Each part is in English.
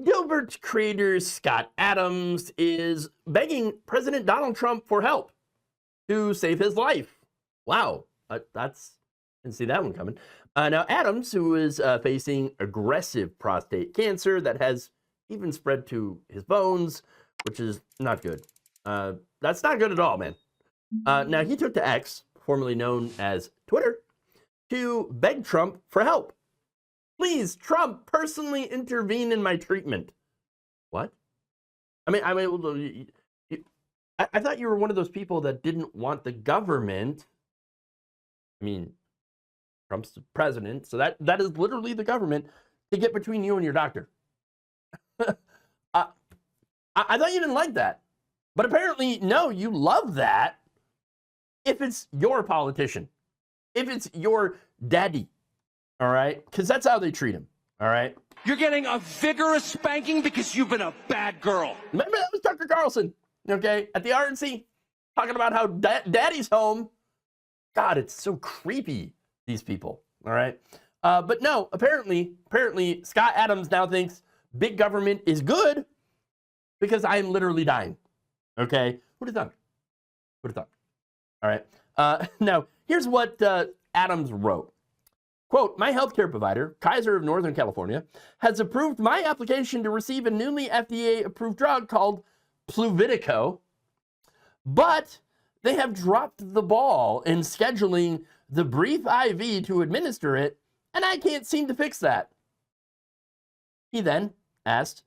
Dilbert creator Scott Adams is begging President Donald Trump for help to save his life. Wow, didn't see that one coming. Now, Adams, who is facing aggressive prostate cancer that has even spread to his bones, which is not good. That's not good at all, man. Now, he took to X, formerly known as Twitter, to beg Trump for help. Please, Trump, personally intervene in my treatment. What? I thought you were one of those people that didn't want the government. I mean, Trump's the president, so that is literally the government to get between you and your doctor. I thought you didn't like that. But apparently, no, you love that if it's your politician, if it's your daddy, all right? Because that's how they treat him, all right? You're getting a vigorous spanking because you've been a bad girl. Remember that was Tucker Carlson, okay, at the RNC, talking about how daddy's home. God, it's so creepy, these people, all right? But no, apparently, Scott Adams now thinks big government is good because I am literally dying, okay? Who'd have thought? All right. Now, here's what Adams wrote. Quote, my healthcare provider, Kaiser of Northern California, has approved my application to receive a newly FDA-approved drug called Pluvicto, but they have dropped the ball in scheduling the brief IV to administer it, and I can't seem to fix that. He then asked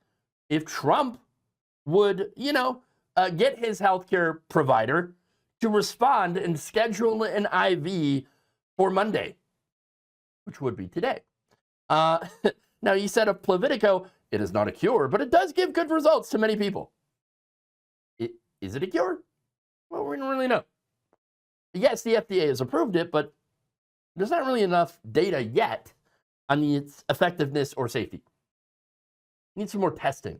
if Trump would, get his healthcare provider to respond and schedule an IV for Monday, which would be today. Now, he said of Pluvicto, it is not a cure, but it does give good results to many people. Is it a cure? Well, we don't really know. Yes, the FDA has approved it, but there's not really enough data yet on its effectiveness or safety. Need some more testing,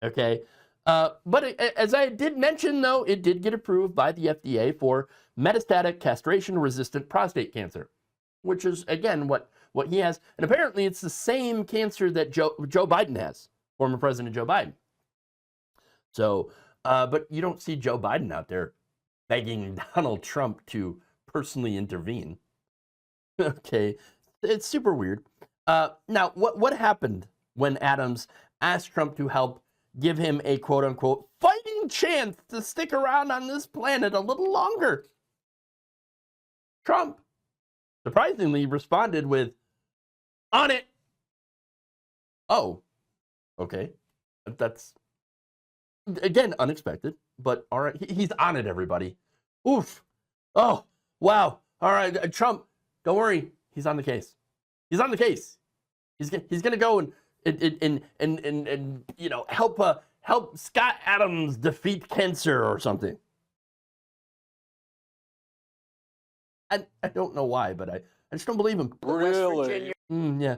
okay? But as I did mention, though, it did get approved by the FDA for metastatic castration-resistant prostate cancer, which is, again, what he has. And apparently it's the same cancer that Joe Biden has, former President Joe Biden. So, but you don't see Joe Biden out there begging Donald Trump to personally intervene. Okay, it's super weird. Now, what happened when Adams asked Trump to help give him a quote-unquote fighting chance to stick around on this planet a little longer? Trump surprisingly responded with, on it. Oh, okay. That's, again, unexpected, but all right. He's on it, everybody. Oof. Oh, wow. All right, Trump, don't worry. He's on the case. He's on the case. He's going to go and help Scott Adams defeat cancer or something. I don't know why, but I just don't believe him. Really? Yeah.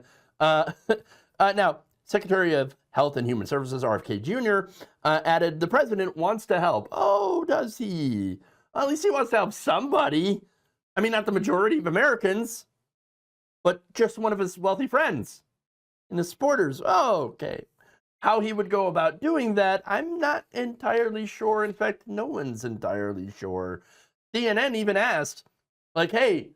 Now, Secretary of Health and Human Services, RFK Jr., added, the president wants to help. Oh, does he? Well, at least he wants to help somebody. I mean, not the majority of Americans, but just one of his wealthy friends. And the supporters, oh, okay. How he would go about doing that, I'm not entirely sure. In fact, no one's entirely sure. CNN even asked, like, hey,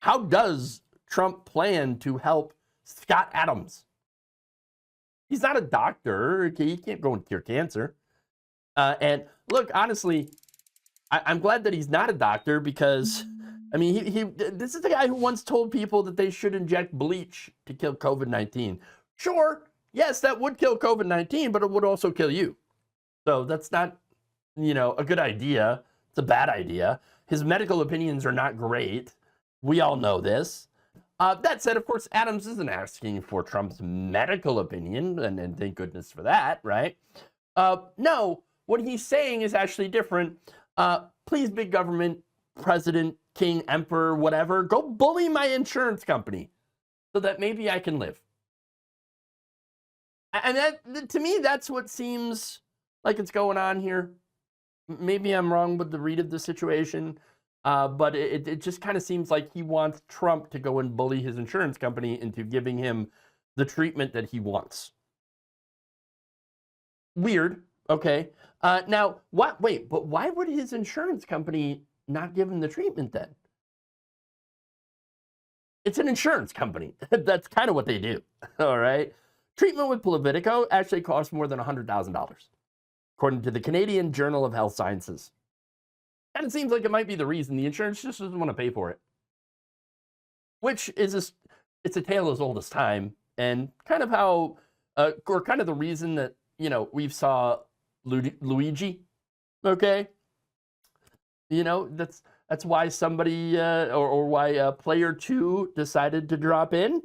how does Trump plan to help Scott Adams? He's not a doctor. He can't go and cure cancer. And look, honestly, I'm glad that he's not a doctor because, I mean, this is the guy who once told people that they should inject bleach to kill COVID-19. Sure, yes, that would kill COVID-19, but it would also kill you. So that's not, a good idea. It's a bad idea. His medical opinions are not great. We all know this. That said, of course, Adams isn't asking for Trump's medical opinion, and thank goodness for that, right? No, what he's saying is actually different. Please, big government, president, king, emperor, whatever, go bully my insurance company so that maybe I can live. And that, to me, that's what seems like it's going on here. Maybe I'm wrong with the read of the situation, but it just kind of seems like he wants Trump to go and bully his insurance company into giving him the treatment that he wants. Weird. Okay. Now, what? Wait, but why would his insurance company not give him the treatment then? It's an insurance company. That's kind of what they do. All right. Treatment with Pluvicto actually costs more than $100,000, according to the Canadian Journal of Health Sciences. And it seems like it might be the reason the insurance just doesn't want to pay for it, which is it's a tale as old as time, and kind of how, or kind of the reason that we've saw Luigi. Okay, that's why somebody or why player 2 decided to drop in.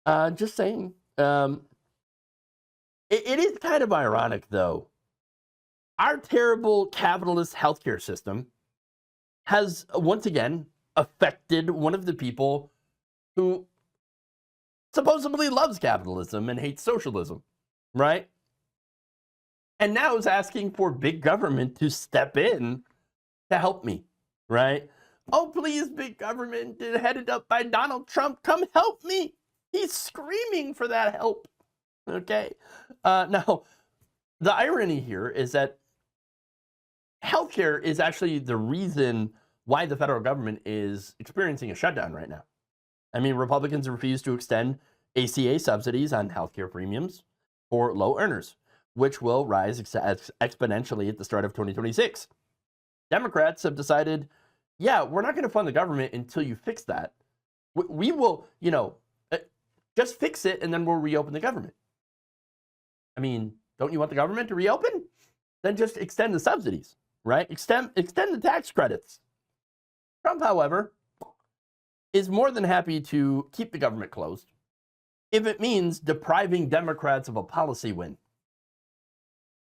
Just saying. It is kind of ironic, though. Our terrible capitalist healthcare system has once again affected one of the people who supposedly loves capitalism and hates socialism, right? And now is asking for big government to step in to help me, right? Oh, please, big government, headed up by Donald Trump, come help me. He's screaming for that help, okay? Now, the irony here is that healthcare is actually the reason why the federal government is experiencing a shutdown right now. I mean, Republicans refuse to extend ACA subsidies on healthcare premiums for low earners, which will rise exponentially at the start of 2026. Democrats have decided, yeah, we're not going to fund the government until you fix that. We will, just fix it and then we'll reopen the government. I mean, don't you want the government to reopen? Then just extend the subsidies, right? Extend the tax credits. Trump, however, is more than happy to keep the government closed if it means depriving Democrats of a policy win,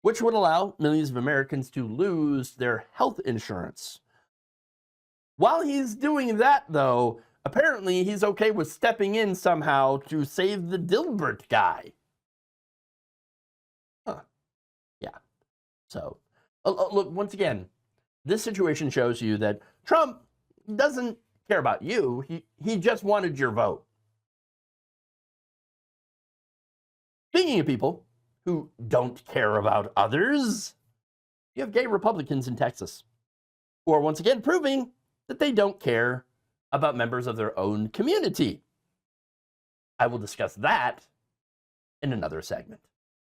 which would allow millions of Americans to lose their health insurance. While he's doing that, though, apparently he's okay with stepping in somehow to save the Dilbert guy. Yeah. So, look, once again, this situation shows you that Trump doesn't care about you. He just wanted your vote. Speaking of people who don't care about others, you have gay Republicans in Texas who are once again proving that they don't care about members of their own community. I will discuss that in another segment.